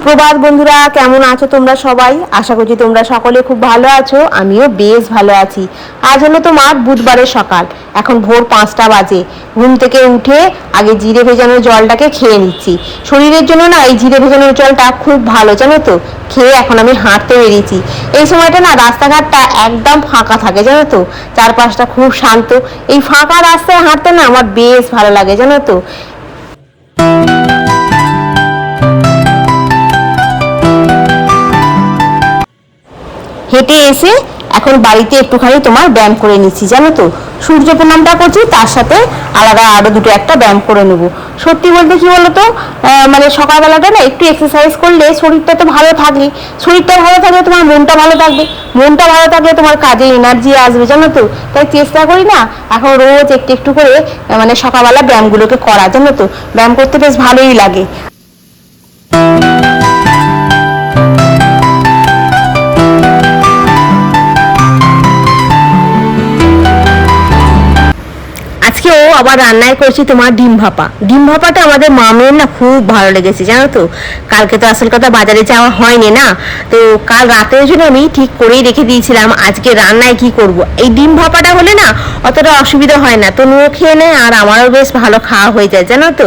সুপ্রভাত বন্ধুরা, কেমন আছো তোমরা সবাই? আশা করছি তোমরা সকলে খুব ভালো আছো। আমিও বেশ ভালো আছি। আজ হলো তোমার বুধবারের সকাল, এখন ভোর 5টা বাজে। ঘুম থেকে উঠে আগে জিরে ভেজানো জলটাকে খেয়ে নিচ্ছি। শরীরের জন্য না এই জিরে ভেজানো জলটা খুব ভালো, জানো তো। খেয়ে এখন আমি হাঁটতে বেরিয়েছি। এই সময়টা না রাস্তাঘাটটা একদম ফাঁকা থাকে, জানো তো। চারপাশটা খুব শান্ত। এই ফাঁকা রাস্তায় হাঁটতে না আমার বেশ ভালো লাগে, জানো তো। হেঁটে এসে এখন বাড়িতে একটুখানি তোমার ব্যায়াম করে নিচ্ছি, জানো তো। সূর্য প্রণামটা করছি, তার সাথে আলাদা আরো দুটো একটা ব্যায়াম করে নেবো। সত্যি বলতে কি বলতো, মানে সকালবেলাটা না একটু এক্সারসাইজ করলে শরীরটা তো ভালো থাকবে। শরীরটা ভালো থাকলে তোমার মনটা ভালো থাকবে। মনটা ভালো থাকলে তোমার কাজে এনার্জি আসবে, জানো তো। তাই চেষ্টা করি না এখন রোজ একটু একটু করে মানে সকালবেলা ব্যায়ামগুলোকে করা, জানো তো। ব্যায়াম করতে বেশ ভালোই লাগে। আজকেও আবার রান্নায় করছি তোমার ডিম ভাপা। ডিম ভাপাটা আমাদের মামের না খুব ভালো লেগেছে, জানো তো। কালকে তো আসল কথা বাজারে যাওয়া হয়নি না, তো কাল রাতের জন্য আমি ঠিক করেই রেখে দিয়েছিলাম আজকে রান্নায় কি করব। এই ডিম ভাপাটা হলে না অতটা অসুবিধা হয় না, তো নুও খেয়ে নেয় আর আমারও বেশ ভালো খাওয়া হয়ে যায়, জানো তো।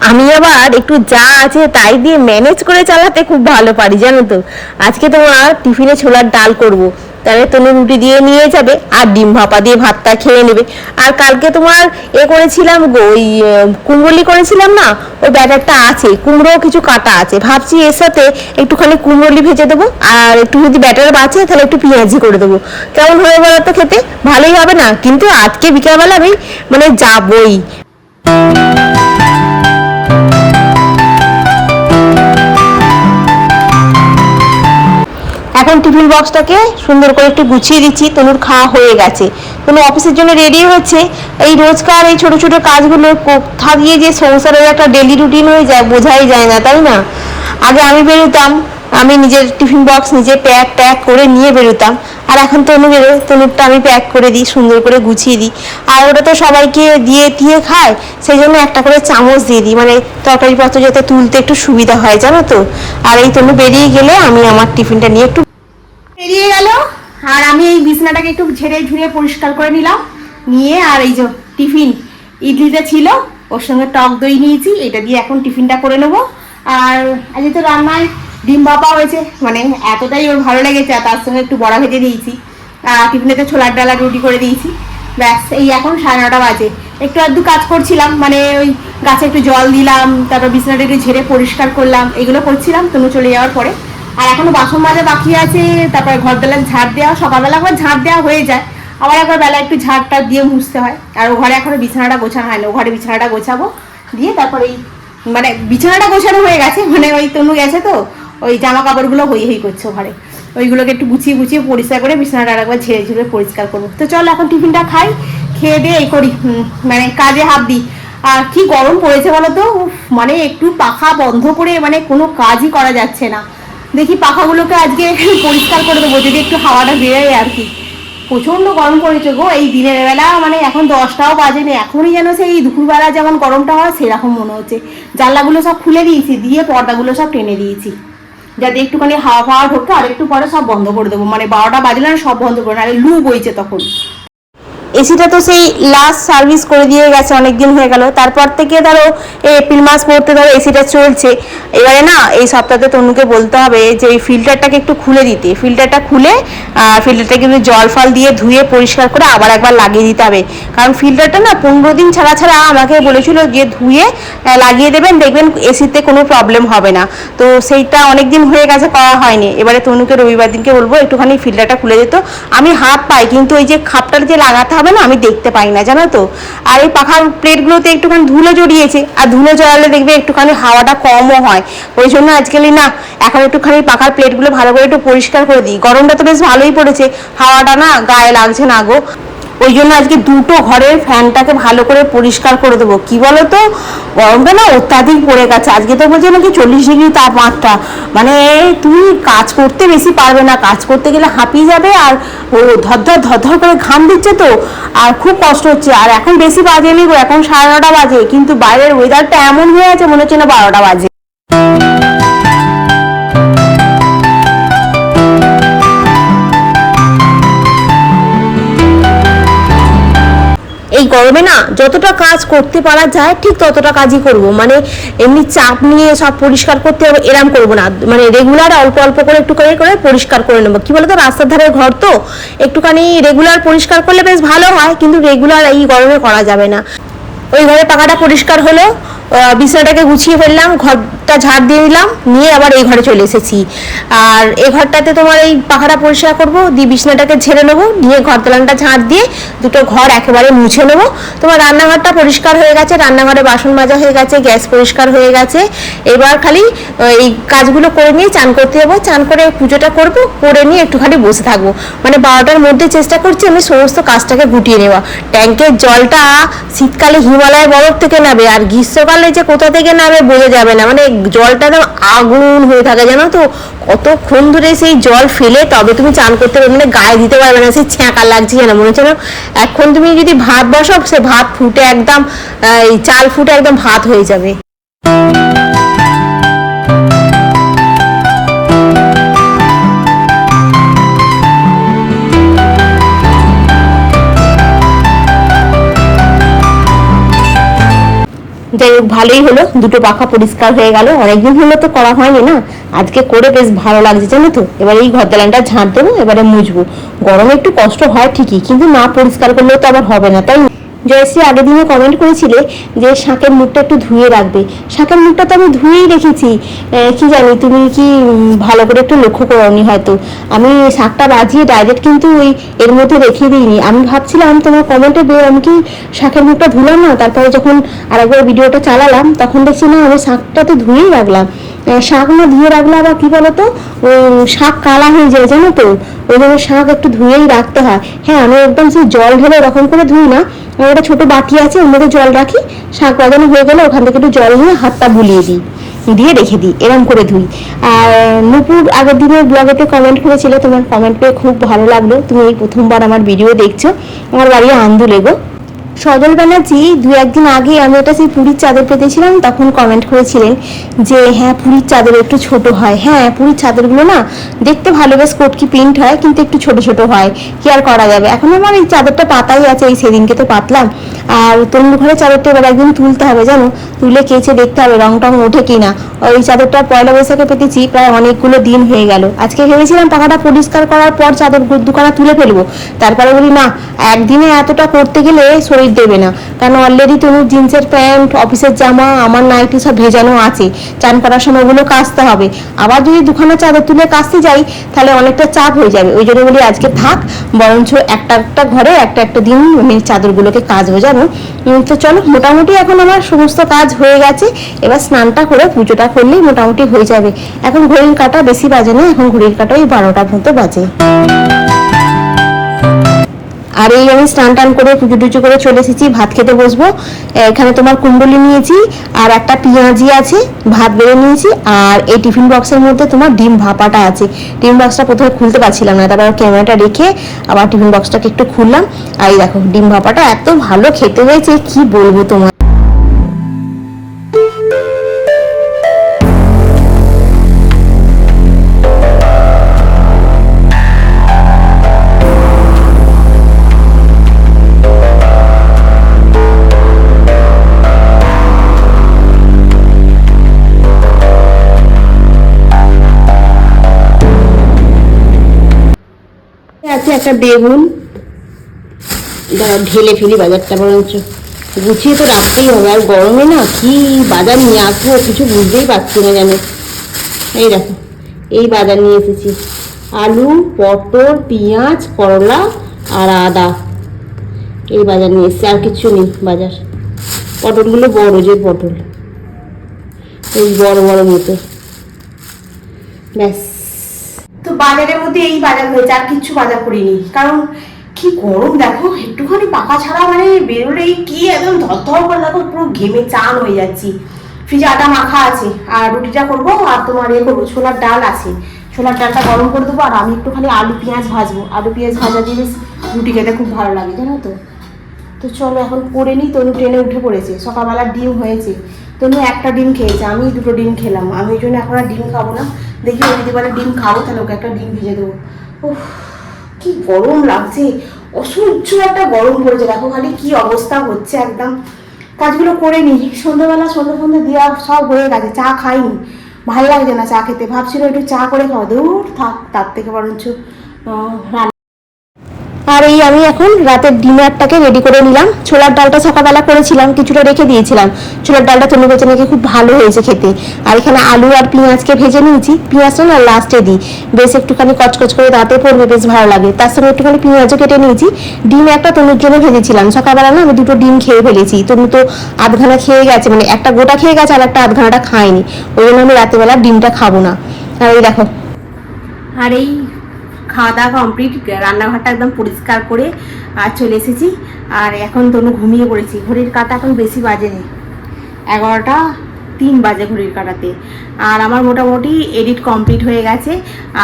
আমি আবার একটু যা আছে তাই দিয়ে ম্যানেজ করে চালাতে খুব ভালো পারি, জানো তো। আজকে তোমার টিফিনে ছোলার ডাল করব, তাহলে তনু রুটি দিয়ে নিয়ে যাবে আর ডিম ভাপা দিয়ে ভাতটা খেয়ে নেবে। আর কালকে তোমার করেছিলাম গো, ওই কুমড়োলি করেছিলাম না, ওই ব্যাটারটা আছে। কুমড়োও কিছু কাটা আছে, ভাবছি এর সাথে একটুখানি কুমড়োলি ভেজে দেবো, আর একটু যদি ব্যাটার বাঁচে তাহলে একটু পেঁয়াজি করে দেবো। কেমন হয়ে বলো তো, খেতে ভালোই হবে না? কিন্তু আজকে বিকালবেলা আমি মানে যাবই। এখন টিফিন বক্সটাকে সুন্দর করে একটু গুছিয়ে দিচ্ছি। তনুর খাওয়া হয়ে গেছে, তনু অফিসের জন্য রেডি হচ্ছে। এই রোজকার এই ছোট ছোট কাজগুলো কোথা দিয়ে যে সংসারের একটা ডেলি রুটিন হয়ে যায় বোঝাই যায় না, তাই না? আগে আমি বেরোতাম, আমি নিজের টিফিন বক্স নিজে প্যাক করে নিয়ে বেরোতাম। আর এখন তনু বেরোয়, তনুরটা আমি প্যাক করে দিই, সুন্দর করে গুছিয়ে দিই। আর ওটা তো সবাইকে দিয়ে খায়, সেই জন্য একটা করে চামচ দিয়ে দিই, মানে তরকারিপত্র যাতে তুলতে একটু সুবিধা হয়, জানো তো। আর এই তনু বেরিয়ে গেলে আমি আমার টিফিনটা নিয়ে একটু বেরিয়ে গেল। আর আমি এই বিছনাটাকে একটু ঝেড়ে ঝুড়ে পরিষ্কার করে নিলাম, নিয়ে আর এই যে টিফিন ইডলিটা ছিল, ওর সঙ্গে টক দই নিয়েছি, এটা দিয়ে এখন টিফিনটা করে নেবো। আর আজ তো রান্নায় ডিম ভাপা হয়েছে, মানে এতটাই ওর ভালো লেগেছে, আর তার সঙ্গে একটু বড়া ভেজে দিয়েছি। টিফিনেতে ছোলার ডাল আর রুটি করে দিয়েছি। ব্যাস, এই এখন 9:30 বাজে। একটু আধটু কাজ করছিলাম, মানে ওই গাছে একটু জল দিলাম, তারপর বিছানাটা একটু ঝেড়ে পরিষ্কার করলাম, এগুলো করছিলাম তনু চলে যাওয়ার পরে। আর এখনো বাসন মাজা বাকি আছে, তারপরে ঘর বেলা ঝাড় দেওয়া, সকালবেলা একবার ঝাড় দেওয়া হয়ে যায়, আবার একবার বেলা একটু ঝাড়টা দিয়ে মুছতে হয়। আর ও ঘরে এখনো বিছানাটা গোছানো হয় না, ও ঘরে বিছানাটা গোছাবো, দিয়ে তারপরে এই মানে বিছানাটা গোছানো হয়ে গেছে, মানে ওই তনু গেছে তো ওই জামা কাপড়গুলো হই করছে ঘরে, ওইগুলোকে একটু গুছিয়ে পরিষ্কার করে বিছানাটা একবার ঝেড়ে ঝুড়ে পরিষ্কার করবো। তো চলো এখন টিফিনটা খাই, খেয়ে দিয়ে এই করি, মানে কাজে হাত দিই। আর কি গরম পড়েছে বলো তো, মানে একটু পাখা বন্ধ করে মানে কোনো কাজই করা যাচ্ছে না। দেখি পাখাগুলোকে আজকে পরিষ্কার করে দেবো, যদি একটু হাওয়াটা বেরোয় আর কি। প্রচণ্ড গরম পড়েছে গো এই দিনের বেলা, মানে এখন 10টাও বাজেনি, এখনই যেন সেই দুপুরবেলা যেমন গরমটা হয় সেরকম মনে হচ্ছে। জানলাগুলো সব খুলে দিয়েছি, দিয়ে পর্দাগুলো সব টেনে দিয়েছি, যাতে একটুখানি হাওয়া ঢোকে। আর একটু পরে সব বন্ধ করে দেবো, মানে 12টা বাজলে না সব বন্ধ করে, নাহলে লু বইছে তখন। এসিটা তো সেই লাস্ট সার্ভিস করে দিয়ে গেছে, অনেক দিন হয়ে গেল। তারপর থেকে ধরো এপ্রিল মাস পড়তে ধরো এসিটা চলছে। এবারে না এই সপ্তাহে তনুকে বলতে হবে যে এই ফিল্টারটাকে একটু খুলে দিতে। ফিল্টারটা খুলে ফিল্টারটা কিন্তু জল ফল দিয়ে ধুয়ে পরিষ্কার করে আবার একবার লাগিয়ে দিতে হবে। কারণ ফিল্টারটা না 15 দিন ছাড়া আমাকে বলেছিল যে ধুয়ে লাগিয়ে দেবেন, দেখবেন এসিতে কোনো প্রবলেম হবে না। তো সেইটা অনেক দিন হয়ে গেছে, করা হয়নি। এবারে তনুকে রবিবার দিনকে বলবো একটুখানি ফিল্টারটা খুলে দিত। আমি হাত পাই, কিন্তু ওই যে খাপটার যে লাগাতে হবে না, আমি দেখতে পাই না, জানো তো। আর এই পাখার প্লেটগুলোতে একটুখানি ধুলো জড়িয়েছে, আর ধুলো জড়ালে দেখবে একটুখানি হাওয়াটা কমও হয়। ওই জন্য আজকাল না এখন একটুখানি পাখার প্লেটগুলো ভালো করে একটু পরিষ্কার করে দিই। গরমটা তো বেশ ভালোই পড়েছে, হাওয়াটা না গায়ে লাগছে না গো। ওই জন্য আজকে দুটো ঘরের ফ্যানটাকে ভালো করে পরিষ্কার করে দেবো। কি বলো তো, গরমটা না অত্যাধিক পড়ে গেছে। আজকে তো বলছে নাকি 40 ডিগ্রি তাপমাত্রা, মানে তুমি কাজ করতে বেশি পারবে না, কাজ করতে গেলে হাঁপিয়ে যাবে। আর ও ধর করে ঘাম দিচ্ছে তো, আর খুব কষ্ট হচ্ছে। আর এখন বেশি বাজেনি গো, এখন 9:30 বাজে, কিন্তু বাইরের ওয়েদারটা এমন হয়ে আছে মনে হচ্ছে না 12টা বাজে। এই গরমে না যতটা কাজ করতে পারা যায় ঠিক ততটা কাজই করব, মানে এমনি চাপ নিয়ে সব পরিষ্কার করতে হবে এরম করবো না, মানে রেগুলার অল্প অল্প করে একটু করে করে পরিষ্কার করে নেবো। কি বলতো, রাস্তার ধারে ঘর তো একটুখানি রেগুলার পরিষ্কার করলে বেশ ভালো হয়, কিন্তু রেগুলার এই গরমে করা যাবে না। ওই ঘরে পাখাটা পরিষ্কার হলো, বিছানাটাকে গুছিয়ে ফেললাম, ঘরটা ঝাড় দিয়ে দিলাম, নিয়ে আবার এই ঘরে চলে এসেছি। আর এই ঘরটাতে তোমার এই পাখাটা পরিষ্কার করবো, দিয়ে বিছানাটাকে ঝেড়ে নেবো, নিয়ে ঘর দালানটা ঝাড় দিয়ে দুটো ঘর একেবারে মুছে নেবো। তোমার রান্নাঘরটা পরিষ্কার হয়ে গেছে, রান্নাঘরে বাসন মাজা হয়ে গেছে, গ্যাস পরিষ্কার হয়ে গেছে। এবার খালি এই কাজগুলো করে নিয়ে চান করতে যাবো, চান করে পুজোটা করবো, করে নিয়ে একটুখানি বসে থাকবো। মানে 12টার মধ্যে চেষ্টা করছি আমি সমস্ত কাজটাকে গুটিয়ে নেওয়া। ট্যাঙ্কের জলটা শীতকালে হিমালয় বরফ থেকে নামে, আর গ্রীষ্মকালে যে কোথা থেকে নামে বোঝা যাবে না, মানে জলটা একদম আগুন হয়ে থাকে জানো তো। কতক্ষণ ধরে সেই জল ফেলে তবে তুমি চান করতে পারবে, মানে গায়ে দিতে পারবে না, সেই ছ্যাঁকা লাগছে যেন মনে হচ্ছে না। এখন তুমি যদি ভাত বসাও, সে ভাত ফুটে একদম চাল ফুটে একদম ভাত হয়ে যাবে। যাই হোক, ভালোই হলো, দুটো পাখা পরিষ্কার হয়ে গেল। অনেকদিন হলো তো করা হয়নি না, আজকে করে বেশ ভালো লাগছে জানো তো। এবার এই ঘর দালানটা ঝাঁট দেবো, এবারে মুছবো। গরমে একটু কষ্ট হয় ঠিকই, কিন্তু না পরিষ্কার করলেও তো আবার হবে না, তাই। জয়শ্রী আগের দিনে কমেন্ট করেছিলে যে শাকের মুখটা একটু ধুয়ে রাখবে। শাকের মুখটা তো আমি ধুয়েই রেখেছি, কি জানি তুমি কি ভালো করে একটু লক্ষ্য করোনি হয়তো। আমি শাকটা বাজিয়ে ডাইরেক্ট কিন্তু ওই এর মধ্যে রেখে দিইনি। আমি ভাবছিলাম তোমার কমেন্টে আমি কি শাকের মুখটা ধুলাম না, তারপরে যখন আরেকবার ভিডিওটা চালালাম তখন দেখছি না আমি শাকটা তো ধুয়েই রাখলাম। শাক না ধুয়ে রাখলে আবার কি বলতো, শাক কালা হয়ে যায় জানো তো, ওই জন্য শাক একটু ধুয়েই রাখতে হয়। হ্যাঁ, আমি একদম সেই জল ঢেলে এরকম করে ধুই না, আমার একটা ছোট বাটি আছে ওর মধ্যে জল রাখি, শাক বাজানো হয়ে গেলে ওখান থেকে একটু জল নিয়ে হাতটা বুলিয়ে দিই, দিয়ে রেখে দিই, এরকম করে ধুই। আর নুপুর আগের দিনের ব্লগেতে কমেন্ট করেছিল, তোমার কমেন্ট পেয়ে খুব ভালো লাগলো, তুমি এই প্রথমবার আমার ভিডিও দেখছো। আমার বাড়ি আন্দুলেগো। সজল ব্যানার্জি 2-1 দিন আগে আমি একটা সেই পুরীর চাদর পেতেছিলাম, তখন কমেন্ট করেছিলেন যে হ্যাঁ পুরীর চাদর একটু ছোট হয়। হ্যাঁ, পুরীর চাদরগুলো না দেখতে ভালো, বেশ কোটকি প্রিন্ট হয়, কিন্তু একটু ছোট ছোট হয়, কি আর করা যাবে। এখন আমার এই চাদরটা পাতাই আছে, এই সেদিনকে তো পাতলাম। আর তরুণ ঘরের চাদরটা এবার একদিন তুলতে হবে জানো, তুলে কেচে দেখতে হবে রং টং ওঠে কিনা। ওই চাদরটা পয়লা বৈশাখে পেতেছি, প্রায় অনেকগুলো দিন হয়ে গেল। আজকে ভেবেছিলাম পাখাটা পরিষ্কার করার পর চাদর দুখানা তুলে ফেলবো, তারপরে বলি না, একদিনে এতটা করতে গেলে শরীর দেবে না, কারণ অলরেডি তুমি জিন্সের প্যান্ট, অফিসের জামা, আমার নাইটি সব ভেজানো আছে, চান করার সময় ওগুলো কাচতে হবে। আবার যদি দুখানা চাদর তুলে কাচতে যাই তাহলে অনেকটা চাপ হয়ে যাবে, ওই জন্য বলি আজকে থাক, বরঞ্চ একটা একটা ঘরে একটা একটা দিন আমি চাদরগুলোকে কাচবো জানো। তো চলো, মোটামুটি এখন আমার সমস্ত কাজ হয়ে গেছে, এবার স্নানটা করে পুজোটা করলেই মোটামুটি হয়ে যাবে। এখন ঘড়ির কাঁটা বেশি বাজে না, এখন ঘড়ির কাঁটা ওই 12টার মতো বাজে। আর এই আমি স্নান টান করে পুজো টুজো করে চলে এসেছি, ভাত খেতে বসবো। এখানে তোমার কুণ্ডলি নিয়েছি, আর একটা পেঁয়াজি আছে, ভাত বেড়ে নিয়েছি, আর এই টিফিন বক্সের মধ্যে তোমার ডিম ভাপাটা আছে। টিফিন বক্সটা প্রথমে খুলতে পারছিলাম না, তারপর ক্যামেরাটা রেখে আবার টিফিন বক্সটাকে একটু খুললাম। আর এই দেখো ডিম ভাপাটা এত ভালো খেতে হয়েছে কি বলবো তোমার। আছে একটা বেগুন, ঢেলে ফেলি বাজারটা, বরঞ্চ গুছিয়ে তো রাখতেই হবে। আর গরমে না কি বাজার নিয়ে আসবো কিছু বুঝতেই পারছি না জানো। এই দেখো এই বাজার নিয়ে এসেছি, আলু, পটল, পেঁয়াজ, করলা আর আদা, এই বাজার নিয়ে এসেছি, আর কিছু নেই বাজার। পটলগুলো বড় যে পটল, এই বড় বড় মতো, ব্যাস। তো বাজারের মধ্যে এই বাজার হয়েছে, আর কিচ্ছু বাজার করিনি, কারণ কি গরম দেখো, একটুখানি পাকা ছাড়া মানে বেরোলেই কি একদম ধর করে দেখো পুরো ঘেমে চান হয়ে যাচ্ছি। ফ্রিজে আটা মাখা আছে, আর রুটিটা করবো, আর তোমার করবো ছোলার ডাল আছে, ছোলার ডালটা গরম করে দেবো, আর আমি একটুখানি আলু পেঁয়াজ ভাজবো। আলু পেঁয়াজ ভাজা দিয়ে বেশ রুটি খেতে খুব ভালো লাগে জানো তো। তো চলো এখন করে নিই। তনু ট্রেনে উঠে পড়েছে, সকালবেলা ডিম হয়েছে, তনু একটা ডিম খেয়েছে, আমি 2টো ডিম খেলাম। আমি ওই জন্য এখন আর ডিম খাবো না, দেখি ও যদি বলে ডিম খাবো তাহলে ওকে একটা ডিম ভেজে দেবো। ও কি গরম লাগছে, অসহ্য একটা গরম পড়েছে, দেখো খালি কি অবস্থা হচ্ছে একদম। কাজগুলো করে নি, সন্ধ্যাবেলা সন্ধ্যা দেওয়া সব হয়ে গেছে, চা খাইনি, ভালো লাগছে না চা খেতে, ভাবছিল একটু চা করে খাওয়া, দূর থাক তার থেকে বরঞ্চ আর এই আমি এখন রাতের ডিনারটাকে রেডি করে নিলাম। ছোলার ডালটা সকালবেলা করেছিলাম, কিছুটা রেখে দিয়েছিলাম। ছোলার ডালটা তনু বলছে নাকি খুব ভালো হয়েছে খেতে। আর এখানে আলু আর পেঁয়াজকে ভেজে নিয়েছি, পেঁয়াজটা না লাস্টে দিই, বেশ একটুখানি কচকচ করে দাঁতে পড়বে, বেশ ভালো লাগে। তার সঙ্গে একটুখানি পেঁয়াজও কেটে নিয়েছি। ডিম একটা তনুর জন্য ভেজেছিলাম, সকালবেলা না আমি 2টো ডিম খেয়ে ফেলেছি, তনু তো আধখানা খেয়ে গেছে, মানে একটা গোটা খেয়ে গেছে আর একটা আধখানাটা খায়নি, ওই জন্য আমি রাতেরবেলা ডিমটা খাবো না। আর এই দেখো, আর এই খাওয়া দাওয়া কমপ্লিট, রান্নাঘরটা একদম পরিষ্কার করে আর চলে এসেছি। আর এখন তনু ঘুমিয়ে পড়েছি, ঘড়ির কাঁটা এখন বেশি বাজেনি, 11টা 3 বাজে ঘড়ির কাঁটাতে। আর আমার মোটামুটি এডিট কমপ্লিট হয়ে গেছে।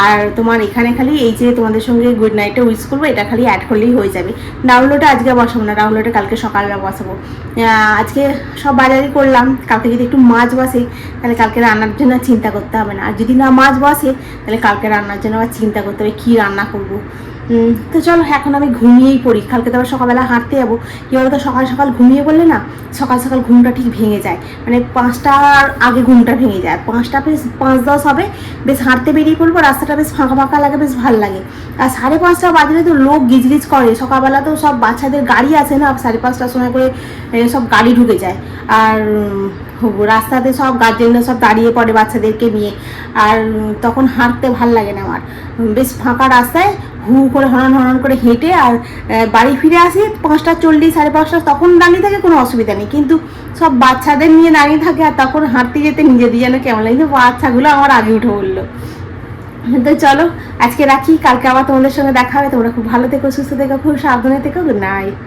আর তোমার এখানে খালি এই যে তোমাদের সঙ্গে গুড নাইটে উইশ করবো, এটা খালি অ্যাড করলেই হয়ে যাবে। ডাউনলোডে আজকে বসাবো না, ডাউনলোডে কালকে সকালবেলা বসাবো। আজকে সব বাজারই করলাম, কালকে যদি একটু মাছ বসে তাহলে কালকে রান্নার জন্য চিন্তা করতে হবে না, আর যদি না মাছ বসে তাহলে কালকে রান্নার জন্য আবার চিন্তা করতে হবে কী রান্না করবো। তো চলো এখন আমি ঘুমিয়েই পড়ি, কালকে তো আবার সকালবেলা হাঁটতে যাবো। কী বলতো, সকাল সকাল ঘুমিয়ে পড়লে না সকাল সকাল ঘুমটা ঠিক ভেঙে যায়, মানে 5টার আগে ঘুমটা ভেঙে যায়। 5টা বেশ 5-10 হবে, বেশ হাঁটতে বেরিয়ে পড়বো, রাস্তাটা বেশ ফাঁকা ফাঁকা লাগে, বেশ ভালো লাগে। আর 5:30 বাজলে তো লোক গিজগিজ করে, সকালবেলা তো সব বাচ্চাদের গাড়ি আছে না, 5:30টার সময় করে সব গাড়ি ঢুকে যায়। আর রাস্তাতে সব গার্জেনরা সব দাঁড়িয়ে পড়ে বাচ্চাদেরকে নিয়ে, আর তখন হাঁটতে ভাল লাগে না আমার। বেশ ফাঁকা রাস্তায় হু করে হরণ হরণ করে হেঁটে আর বাড়ি ফিরে আসি 5:40 5:30, তখন দাঁড়িয়ে থাকে কোনো অসুবিধা নেই, কিন্তু সব বাচ্চাদের নিয়ে দাঁড়িয়ে থাকে আর তখন হাঁটতে যেতে নিজেদের যেন কেমন লাগে, বাচ্চাগুলো আমার আগে উঠে বললো। তো চলো আজকে রাখি, কালকে আবার তোমাদের সঙ্গে দেখা হবে। তোমরা খুব ভালো থেকো, সুস্থ থেকো, খুব সাবধানে থেকো। Good night.